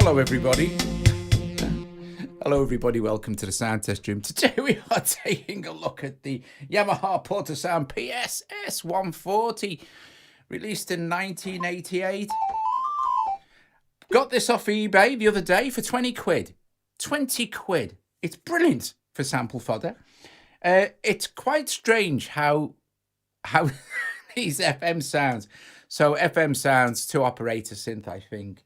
Hello everybody. Hello everybody, welcome to the sound test room. Today we are taking a look at the Yamaha PortaSound PSS-140, released in 1988. Got this off eBay the other day for 20 quid. 20 quid. It's brilliant for sample fodder. It's quite strange how these FM sounds. So FM sounds, two operator synth, I think.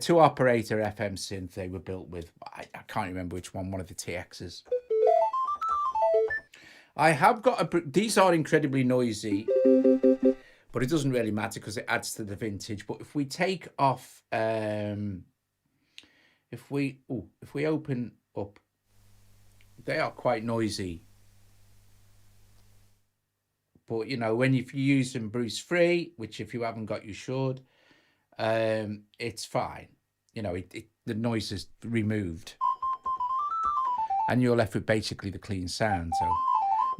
Two operator FM synth they were built with. I can't remember which one of the TXs. I have got these are incredibly noisy, but it doesn't really matter because it adds to the vintage. But if we take off, if we open up, they are quite noisy. But you know, when if you use them Bruce free, which if you haven't got, you should. It's fine. You know, the noise is removed, and you're left with basically the clean sound. So,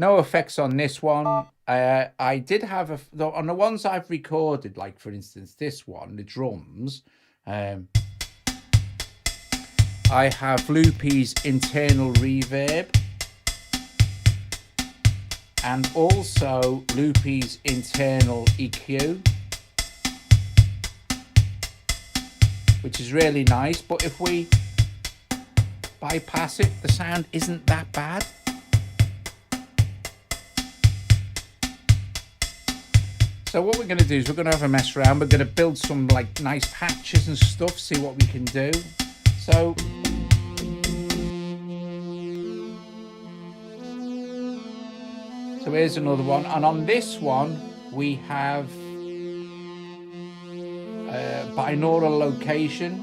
no effects on this one. I did have on the ones I've recorded, like for instance this one, the drums. I have Loopy's internal reverb, and also Loopy's internal EQ, which is really nice. But if we bypass it, the sound isn't that bad. So what we're going to do is we're going to have a mess around. We're going to build some like nice patches and stuff, see what we can do. So here's another one, and on this one we have binaural location,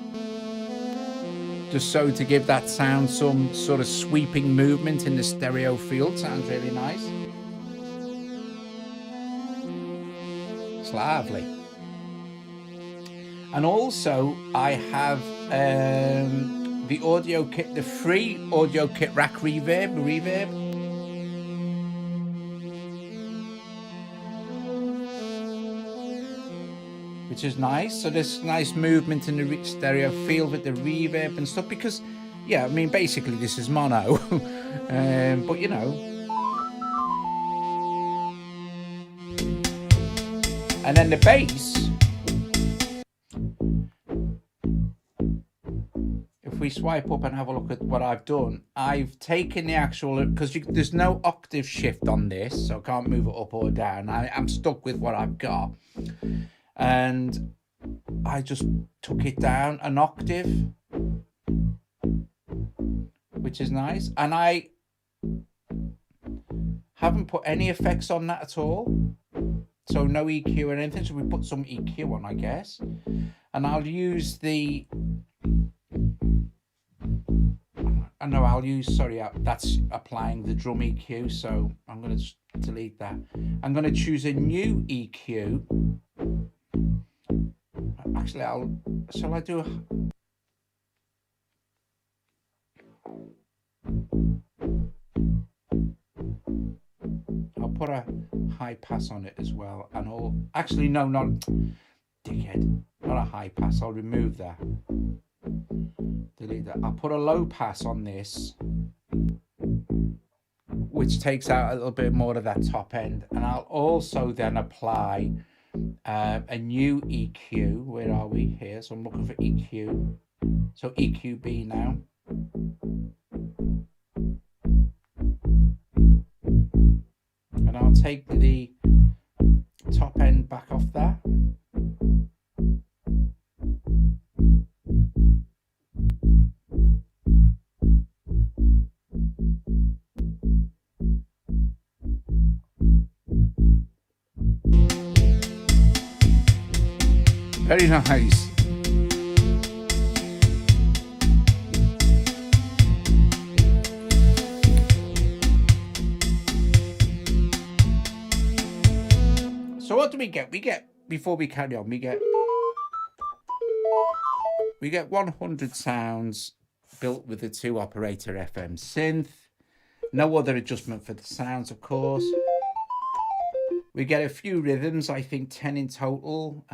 just so to give that sound some sort of sweeping movement in the stereo field. Sounds really nice. It's lovely. And also I have the audio kit, the free audio kit rack reverb, which is nice. So there's nice movement in the stereo field with the reverb and stuff, because yeah, I mean basically this is mono. But you know, and then the bass, if we swipe up and have a look at what I've done, I've taken the actual, because there's no octave shift on this, so I can't move it up or down. I'm stuck with what I've got. And I just took it down an octave, which is nice. And I haven't put any effects on that at all. So no EQ or anything. So we put some EQ on, I guess. And I'll use the... sorry, that's applying the drum EQ. So I'm going to delete that. I'm going to choose a new EQ. Actually, shall I do I'll put a high pass on it as well, and actually no, not dickhead, not a high pass. I'll remove that, delete that. I'll put a low pass on this, which takes out a little bit more of that top end, and I'll also then apply a new EQ. Where are we here? So I'm looking for EQ. So EQB now. And I'll take the top end back off that. Very nice. So what do we get? Before we carry on, we get 100 sounds built with the two operator FM synth. No other adjustment for the sounds, of course. We get a few rhythms, I think 10 in total.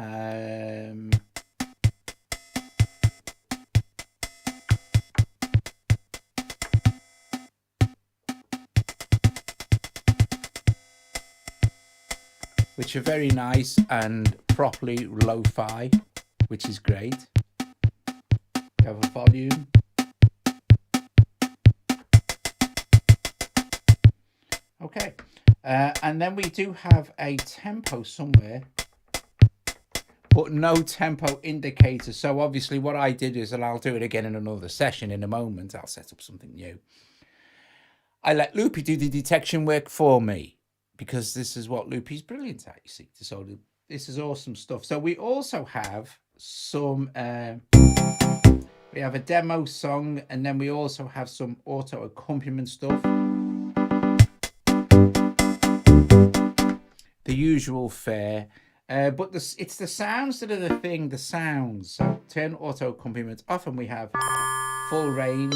which are very nice and properly lo-fi, which is great. We have a volume. Okay, and then we do have a tempo somewhere, but no tempo indicator. So obviously what I did is, and I'll do it again in another session in a moment, I'll set up something new. I let Loopy do the detection work for me, because this is what Loopy's brilliant at, you see. So this is awesome stuff. So we also have some, we have a demo song, and then we also have some auto accompaniment stuff. The usual fare. But it's the sounds that are the thing, the sounds. So turn auto accompaniment off, and we have full range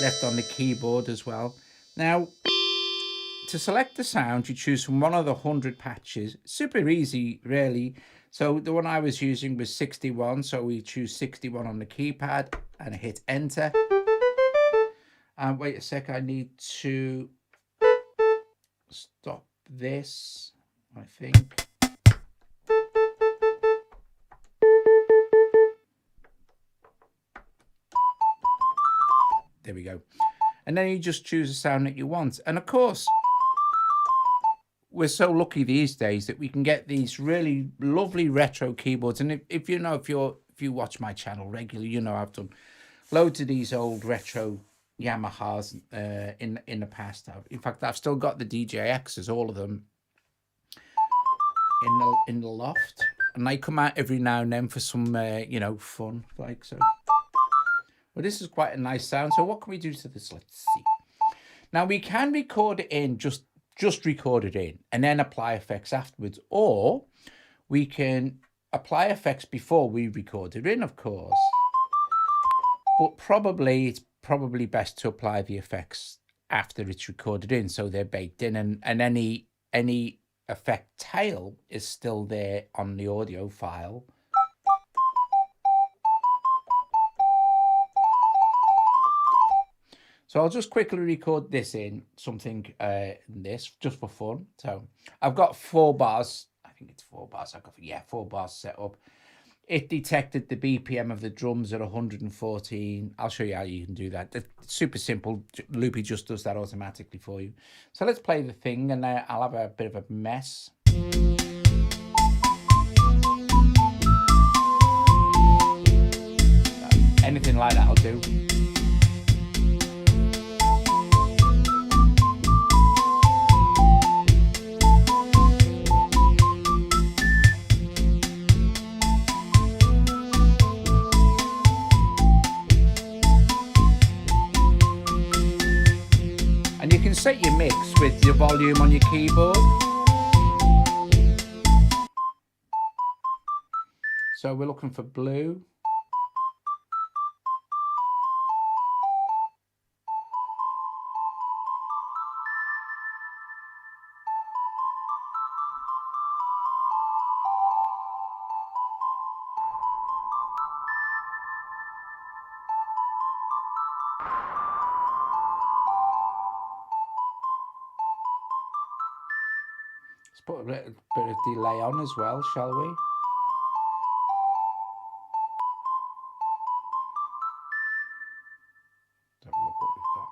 left on the keyboard as well. Now, to select the sound, you choose from one of the 100 patches. Super easy, really. So the one I was using was 61. So we choose 61 on the keypad and hit enter. And wait a sec, I need to stop this, I think. There we go. And then you just choose a sound that you want. And of course, we're so lucky these days that we can get these really lovely retro keyboards. And if you watch my channel regularly, you know I've done loads of these old retro Yamahas in the past. In fact, I've still got the DJXs, all of them, in the loft, and they come out every now and then for some you know, fun, like so. Well, this is quite a nice sound. So what can we do to this? Let's see. Now we can record it in, just record it in, and then apply effects afterwards, or we can apply effects before we record it in, of course. But it's probably best to apply the effects after it's recorded in, so they're baked in, and any effect tail is still there on the audio file. So I'll just quickly record this in something this just for fun. So I've got 4 bars. I think it's 4 bars. 4 bars set up. It detected the BPM of the drums at 114. I'll show you how you can do that. It's super simple. Loopy just does that automatically for you. So let's play the thing, and I'll have a bit of a mess. Anything like that will do. Set your mix with your volume on your keyboard. So we're looking for blue. Let's put a bit of delay on as well, shall we? Let's have a look what we've got.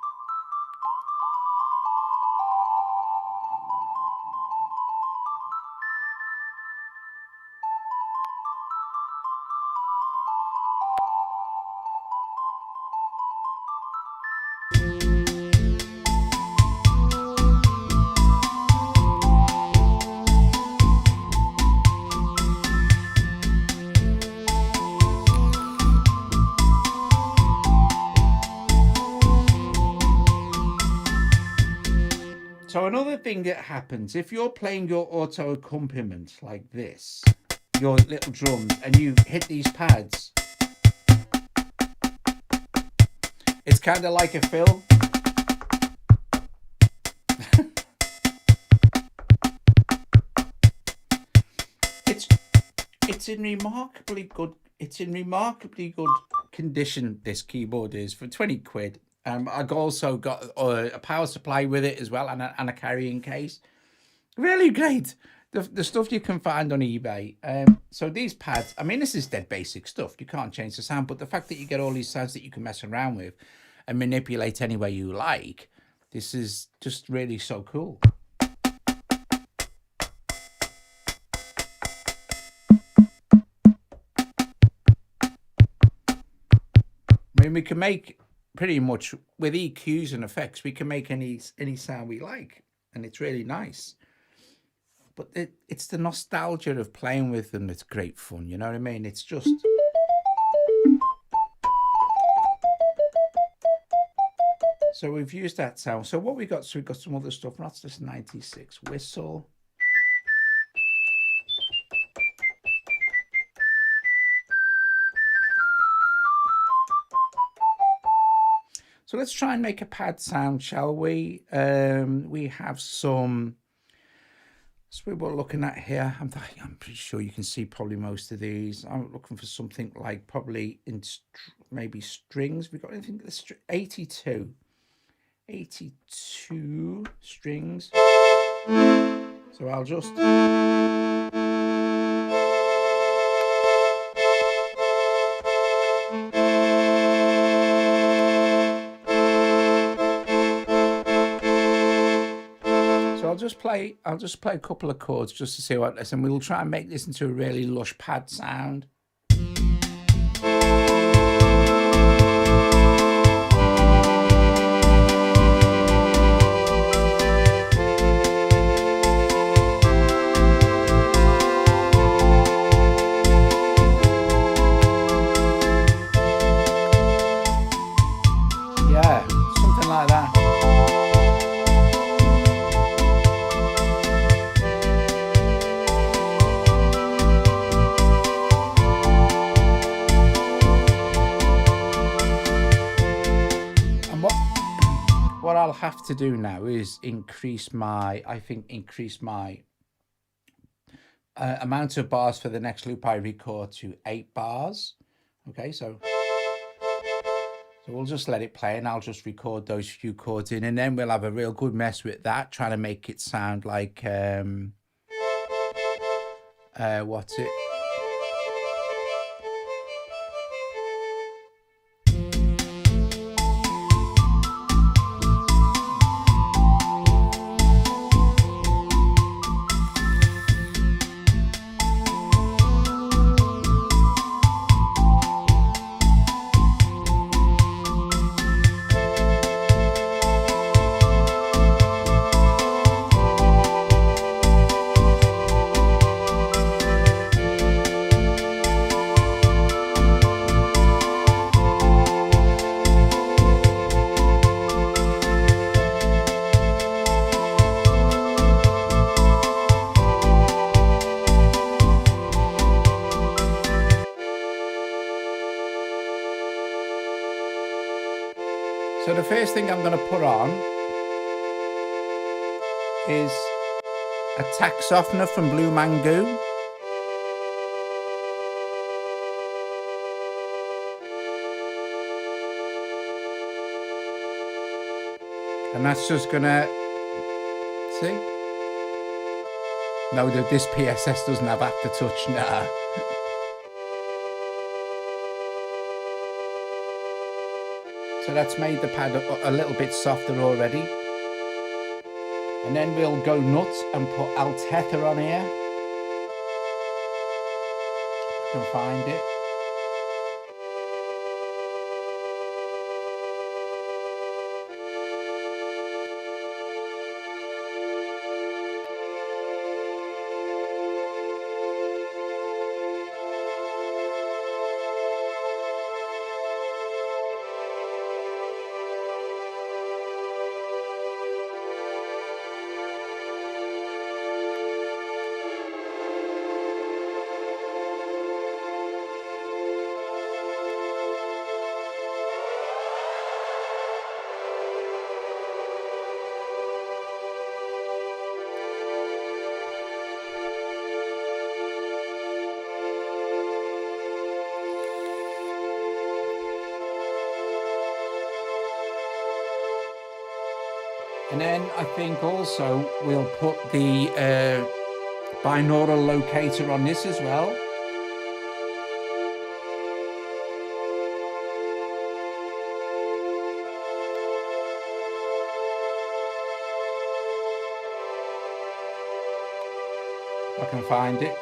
So another thing that happens, if you're playing your auto accompaniment like this, your little drums, and you hit these pads, it's kind of like a fill. It's in remarkably good condition, this keyboard is, for 20 quid. I've also got a power supply with it as well, and a carrying case. Really great. The stuff you can find on eBay. So these pads, I mean, this is dead basic stuff. You can't change the sound, but the fact that you get all these sounds that you can mess around with and manipulate any way you like, this is just really so cool. I mean, we can make pretty much with EQs and effects, we can make any sound we like, and it's really nice. But it's the nostalgia of playing with them that's great fun. You know what I mean? It's just. So we've used that sound. So what we got? So we got some other stuff. That's this 96 whistle. So let's try and make a pad sound, shall we? We have some. So we were looking at here. I'm pretty sure you can see probably most of these. I'm looking for something like probably in maybe strings. We got anything? 82 strings. So I'll just. I'll just play a couple of chords just to see what this, and we'll try and make this into a really lush pad sound. Yeah, something like that. What I'll have to do now is increase my amount of bars for the next loop I record to 8 bars. Okay, so we'll just let it play and I'll just record those few chords in, and then we'll have a real good mess with that, trying to make it sound like what's it? So the first thing I'm going to put on is a tack softener from Blue Mango. And that's just going to, see? No, this PSS doesn't have aftertouch now. So that's made the pad a little bit softer already. And then we'll go nuts and put Altether on here. I can find it. And then I think also we'll put the binaural locator on this as well. If I can find it.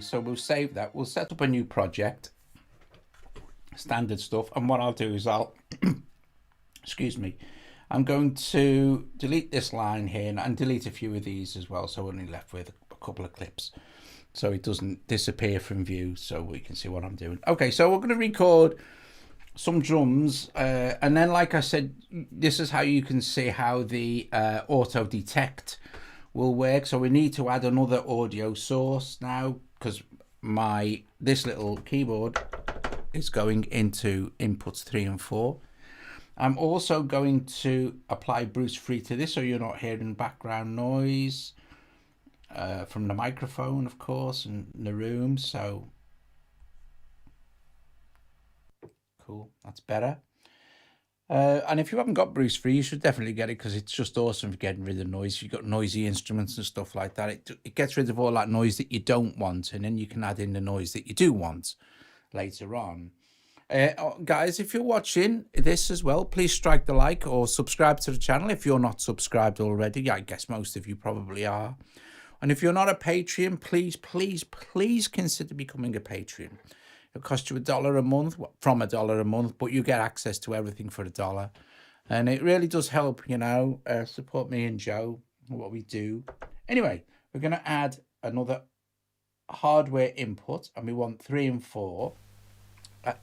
so we'll save that. We'll set up a new project, standard stuff. And what I'll do is I'll, excuse me, I'm going to delete this line here and delete a few of these as well. So we're only left with a couple of clips, so it doesn't disappear from view, so we can see what I'm doing. Okay, so we're going to record some drums, and then, like I said, this is how you can see how the auto detect will work. So we need to add another audio source now, because this little keyboard is going into inputs 3 and 4. I'm also going to apply Bruce Free to this, so you're not hearing background noise from the microphone, of course, and the room. So cool, that's better. And if you haven't got Bruce Free, you should definitely get it, because it's just awesome for getting rid of noise. If you've got noisy instruments and stuff like that, it gets rid of all that noise that you don't want, and then you can add in the noise that you do want later on. Guys, if you're watching this as well, please strike the like or subscribe to the channel if you're not subscribed already. I guess most of you probably are. And if you're not a Patreon, please consider becoming a Patreon. It'll cost you $1 a month, from $1 a month, but you get access to everything for $1. And it really does help, you know, support me and Joe, what we do. Anyway, we're going to add another hardware input, and we want 3 and 4.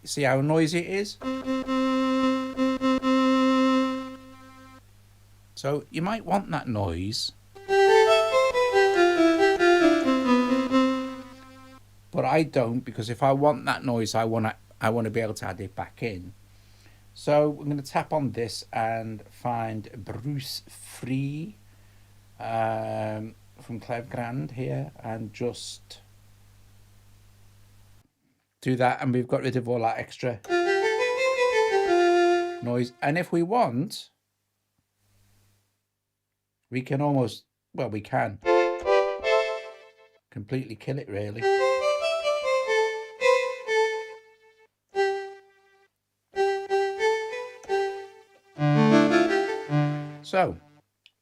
See how noisy it is? So you might want that noise, but I don't, because if I want that noise, I want to be able to add it back in. So we're going to tap on this and find Bruce Free from Clevgrand here, and just do that, and we've got rid of all that extra noise. And if we want, we can almost, well, we can completely kill it, really. So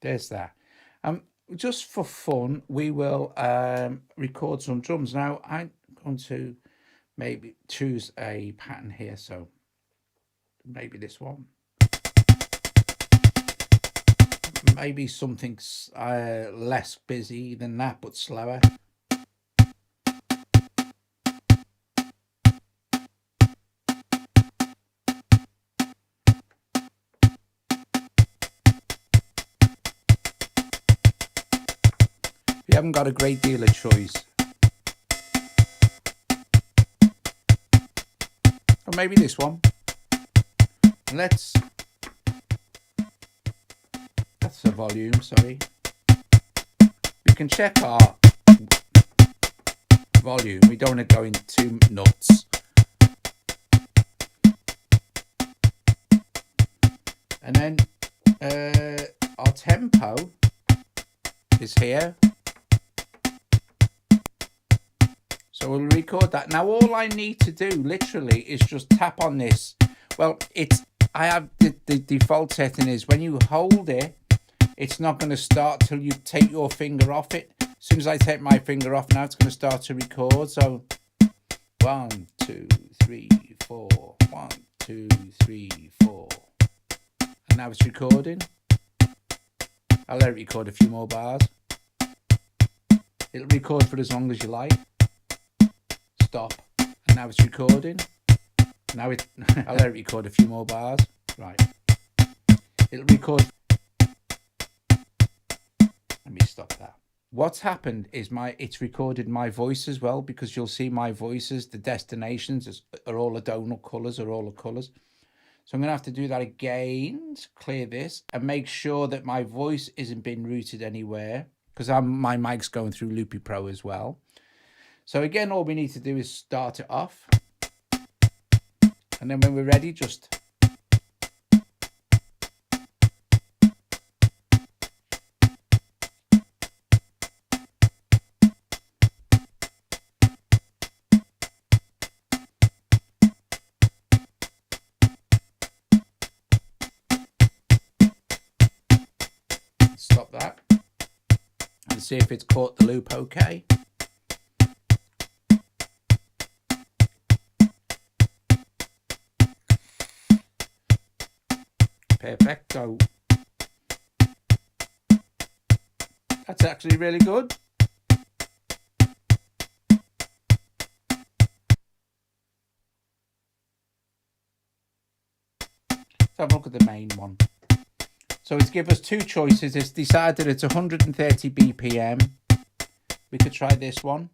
there's that. Just for fun, we will record some drums. Now I'm going to maybe choose a pattern here, so maybe this one, maybe something less busy than that, but slower. You haven't got a great deal of choice. Or maybe this one. That's the volume, sorry. We can check our volume. We don't want to go in too nuts. And then our tempo is here. So we'll record that. Now all I need to do literally is just tap on this. Well, I have the default setting is when you hold it, it's not going to start till you take your finger off it. As soon as I take my finger off, now it's going to start to record. So 1, 2, 3, 4. 1, 2, 3, 4. And now it's recording. I'll let it record a few more bars. It'll record for as long as you like. Stop. And now it's recording. Now I'll let it record a few more bars. Right. It'll record. Let me stop that. What's happened is it's recorded my voice as well, because you'll see my voices, the destinations are all the donut colours, are all the colours. So I'm going to have to do that again to clear this and make sure that my voice isn't being routed anywhere, because my mic's going through Loopy Pro as well. So again, all we need to do is start it off. And then when we're ready, just stop that and see if it's caught the loop okay. Perfecto. That's actually really good. Let's have a look at the main one. So it's given us two choices. It's decided it's 130 BPM. We could try this one.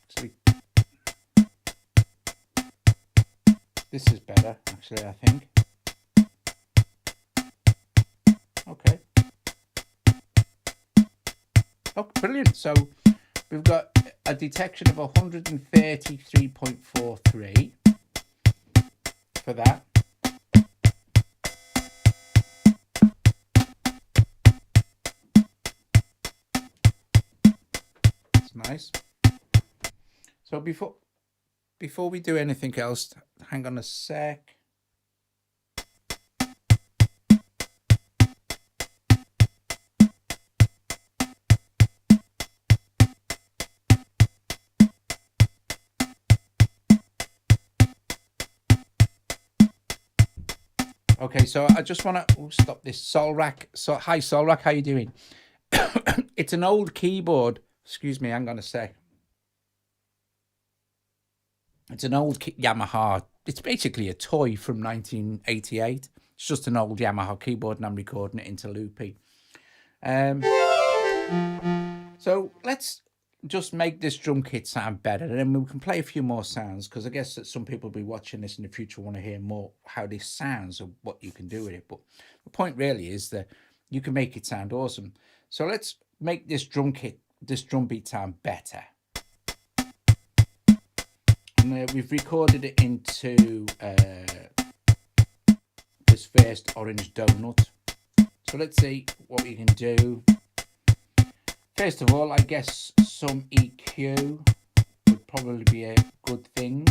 Actually, this is better, actually, I think. Okay. Oh, brilliant. So we've got a detection of 133.43 for that. That's nice. So before we do anything else, hang on a sec. Okay, so I just want to stop this. Solrak. So, hi, Solrak, how you doing? It's an old keyboard. Excuse me, hang on a sec. It's an old Yamaha. It's basically a toy from 1988. It's just an old Yamaha keyboard, and I'm recording it into Loopy. So let's just make this drum kit sound better, and then we can play a few more sounds, because I guess that some people will be watching this in the future want to hear more how this sounds or what you can do with it. But the point really is that you can make it sound awesome. So let's make this drum kit, this drum beat sound better. And we've recorded it into this first orange donut. So let's see what we can do. First of all, I guess some EQ would probably be a good thing.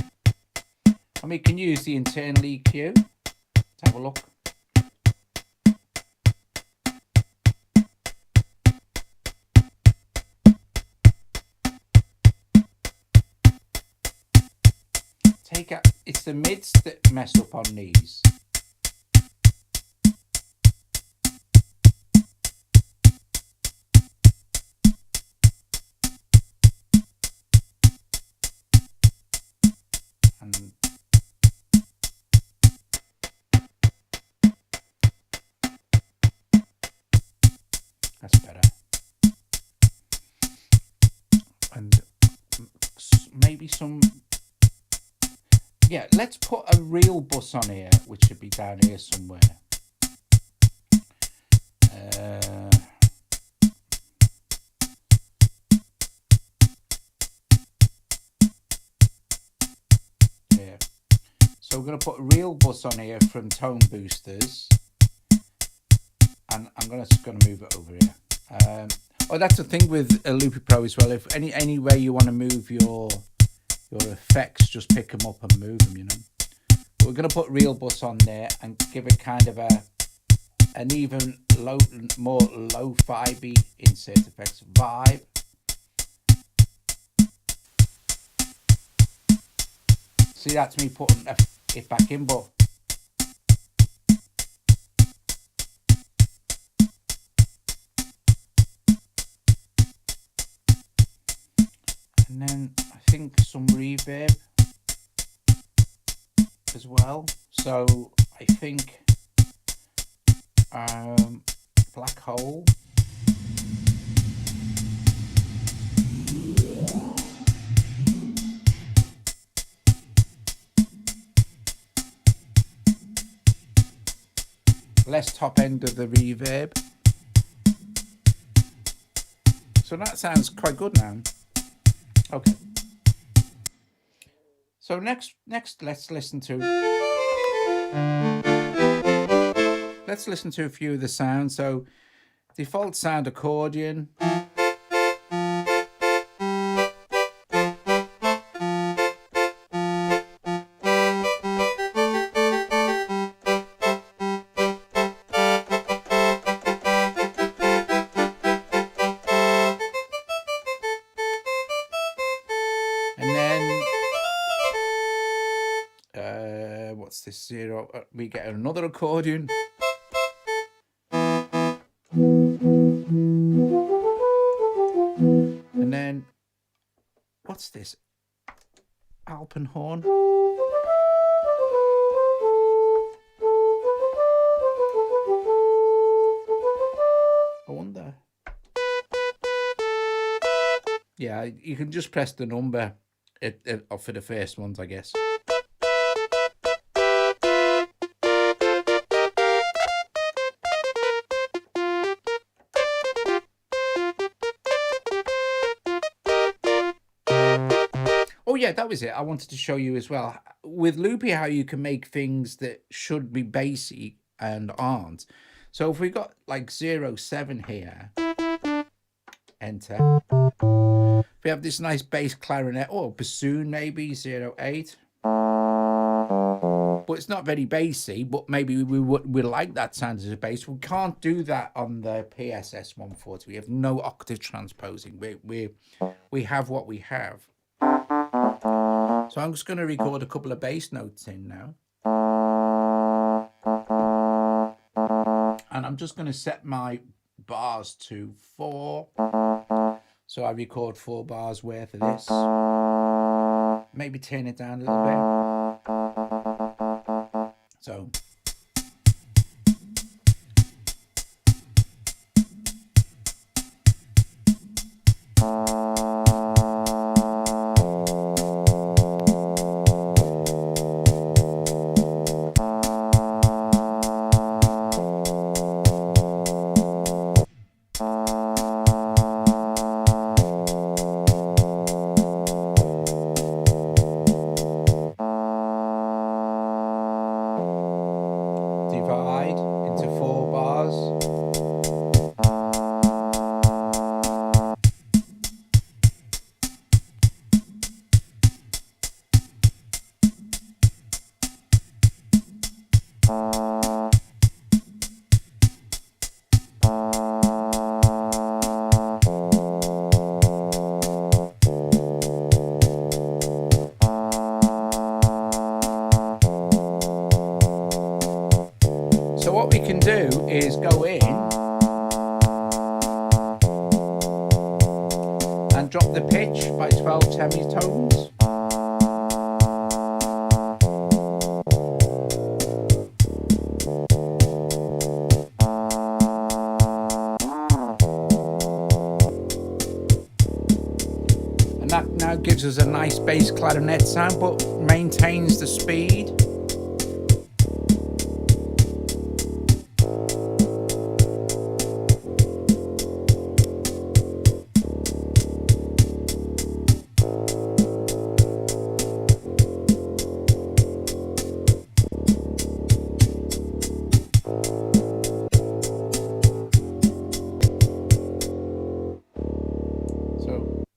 And we can use the internal EQ. Let's have a look. It's the mids that mess up on these. And that's better. And maybe some. Yeah, let's put a real bus on here, which should be down here somewhere. Yeah. So we're going to put a real bus on here from Tone Boosters. And I'm just going to move it over here. Oh, that's the thing with a Loopy Pro as well. If any way you want to move your effects, just pick them up and move them, you know. But we're going to put real bus on there and give it kind of an even more lo-fi beat, insert effects vibe. See, that's me putting it back in, but and then I think some reverb as well. So I think Black Hole. Less top end of the reverb. So that sounds quite good now. Okay. So next let's listen to a few of the sounds. So default sound accordion. this 0? We get another accordion. And then, what's this? Alpenhorn. I wonder. Yeah, you can just press the number for the first ones, I guess. Oh yeah, that was it. I wanted to show you as well with Loopy how you can make things that should be bassy and aren't. So if we got like 0-7 here, enter. We have this nice bass clarinet or bassoon, maybe 0-8. But it's not very bassy, but maybe we like that sound as a bass. We can't do that on the PSS-140. We have no octave transposing. We have what we have. So I'm just going to record a couple of bass notes in now. And I'm just going to set my bars to 4. So I record 4 bars worth of this. Maybe turn it down a little bit. So. Divide into 4 bars. So what we can do is go in and drop the pitch by 12 semitones. And that now gives us a nice bass clarinet sound, but maintains the speed.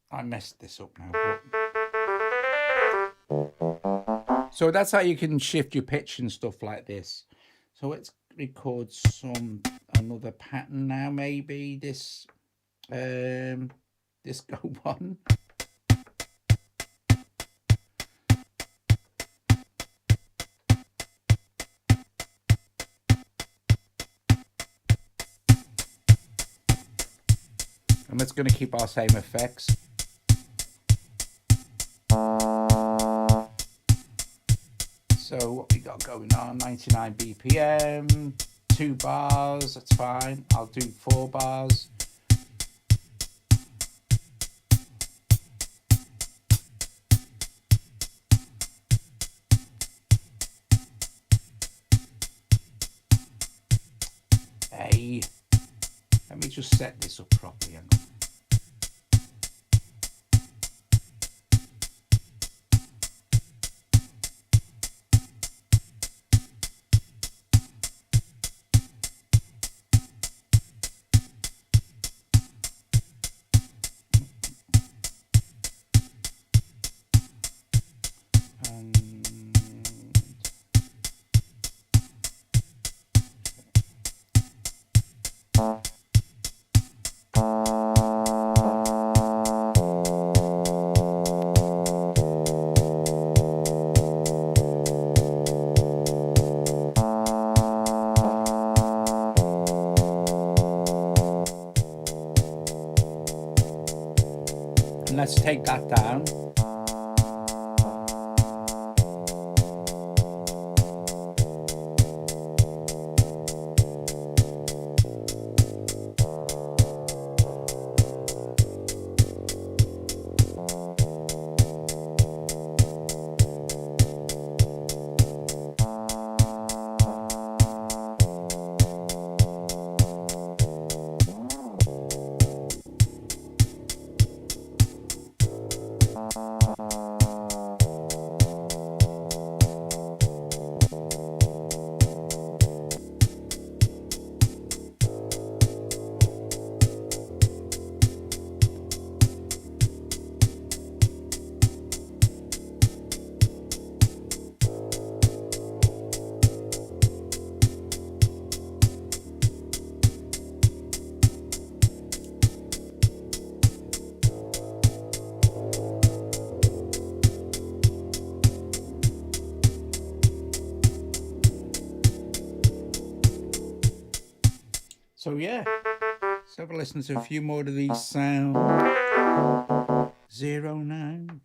I messed this up now. So that's how you can shift your pitch and stuff like this. So let's record another pattern now. Maybe this disco one. And it's going to keep our same effects. So what we got going on, 99 BPM, 2 bars, that's fine. I'll do 4 bars. Hey, let me just set this up properly. Hang on. let's take that down. So yeah, let's have a listen to a few more of these sound. 09.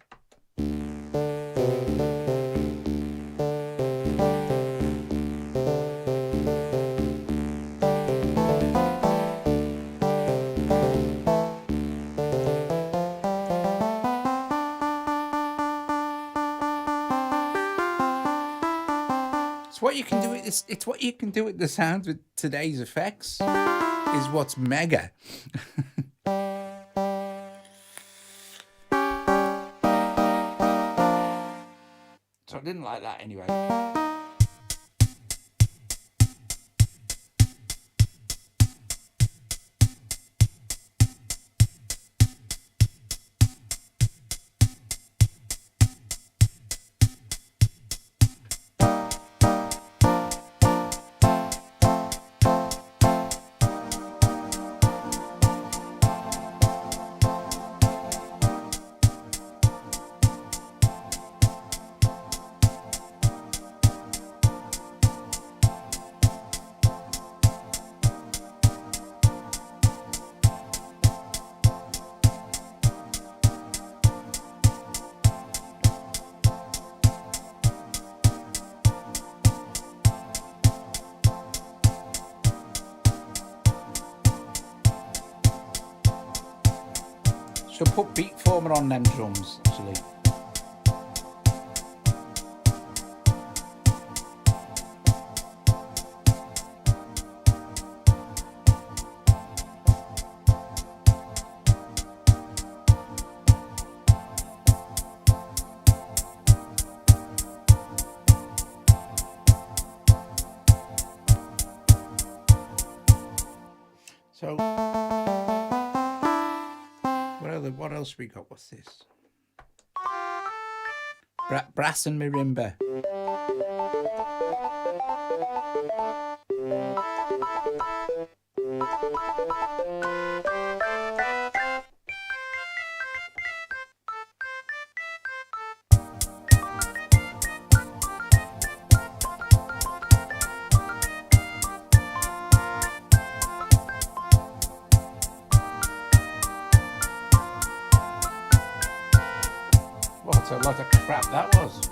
What you can do with it's what you can do with the sounds with today's effects is what's mega. So I didn't like that anyway. So put beat former on them drums, actually. So what else we got? What's this? Brass and marimba. What a lot of crap that was.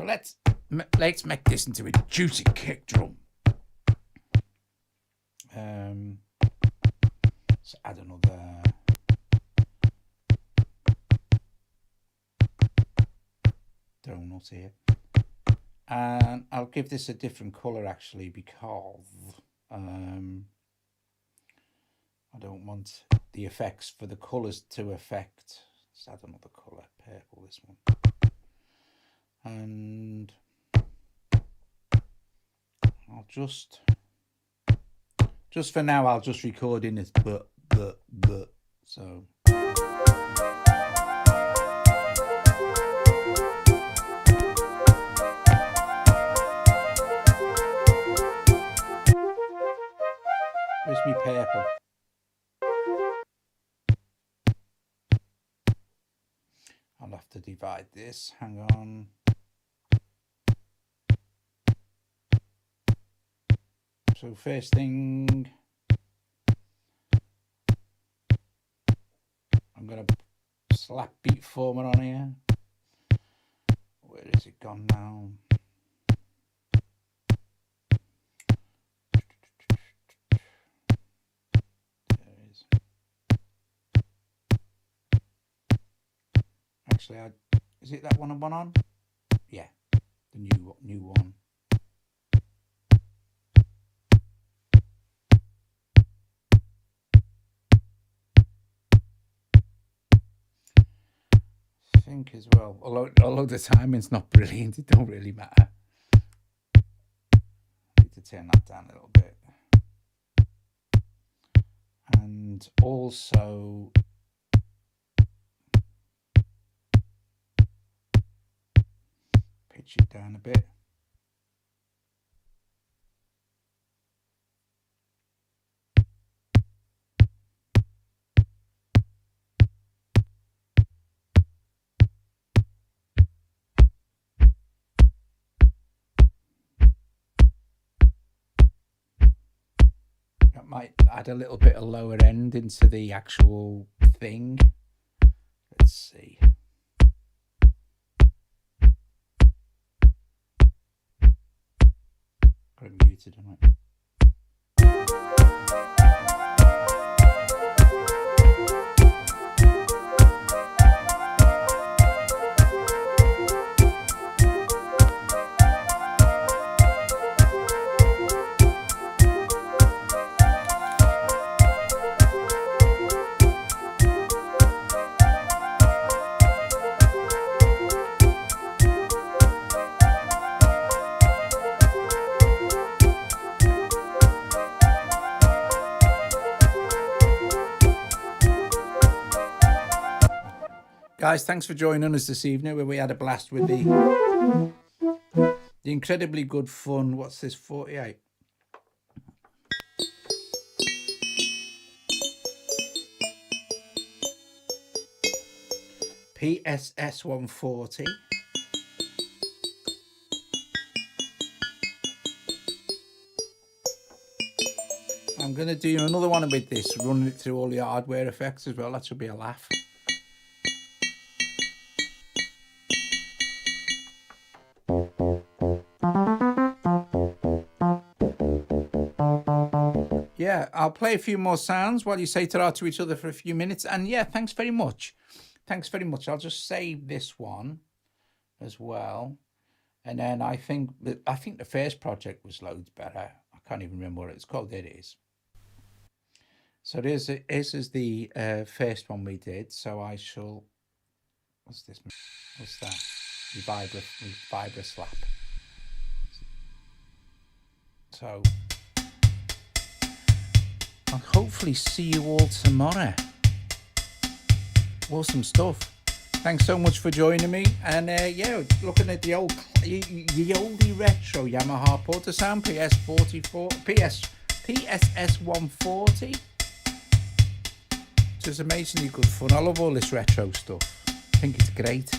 So let's make this into a juicy kick drum. Let's add another donut here, and I'll give this a different color actually, because I don't want the effects for the colors to affect. Let's add another color, purple, this one, and I'll just for now I'll just record in this but so where's me purple? I'll have to divide this, hang on. So first thing, I'm going to slap beat former on here. Where is it gone now? There it is. Actually, is it that one I want on? Yeah, the new one. Think as well, although the timing's not brilliant, it don't really matter. Need to turn that down a little bit, and also pitch it down a bit. Might add a little bit of lower end into the actual thing. Let's see. Got it muted, haven't I? Guys, thanks for joining us this evening, where we had a blast with the incredibly good fun. What's this, 48? PSS-140. I'm going to do another one with this, running it through all the hardware effects as well. That should be a laugh. Yeah, I'll play a few more sounds while you say ta-ra to each other for a few minutes. And yeah, thanks very much. Thanks very much. I'll just save this one as well. And then I think the first project was loads better. I can't even remember what it's called. There it is. So this is the first one we did. So I shall, what's this? What's that? The vibra slap. So I'll hopefully see you all tomorrow. Awesome stuff. Thanks so much for joining me. And yeah, looking at the oldie retro Yamaha PortaSound PSS-140. It was amazingly good fun. I love all this retro stuff. I think it's great.